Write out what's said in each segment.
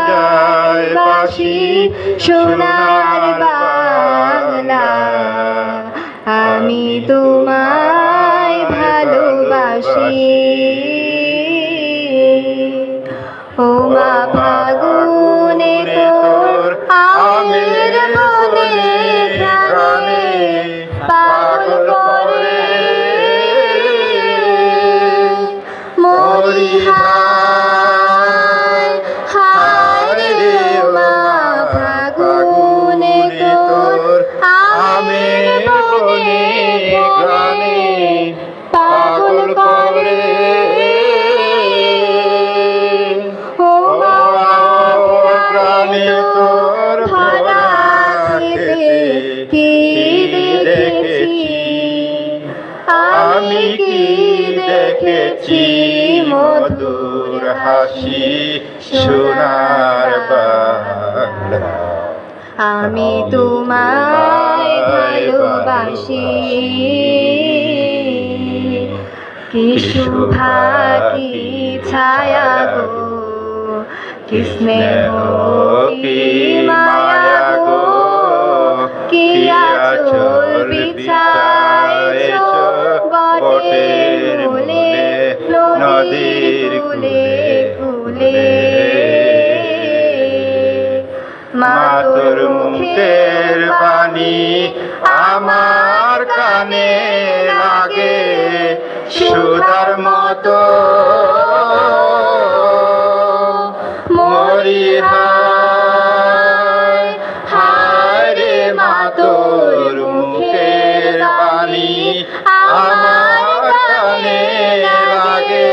বাজায় বাঁশি সোনার বাংলা। আমি তোমায় ভালোবাসি। ও মা ফাগুনে তোর আমের বনে প্রাণে পাগল করে মরি হায় হায় রে মা ফাগুনে তোর আমের বনে প্রাণে পাগল করে তোর ভরা খেতে কি দেখেছি আমি, কি দেখেছি মধুর হাসি সোনার বাংলা। আমি তোমায় ভালোবাসি। কি শোভা কি ছায়া গো, কি স্নেহ কি মায়া গো, কি আঁচল বিছাইছ বটের মূলে নদীর কূলে কূলে। মা তোর মুখের বাণী আমার কানে লাগে সুধার মতো। মরি হায় হায় রে মা তোর মুখের বাণী আমার কানে লাগে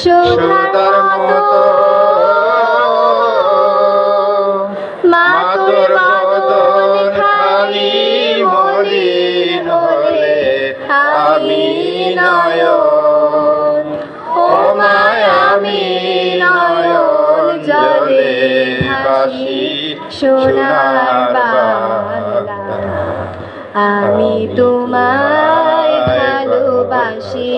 সুধার মতো। মা তোর বদন খানি মলিন হলে আমি নয়ন, ও মায় আমি নয়ন জলে ভাসি সোনার বাংলা। আমি তোমায় ভালোবাসি।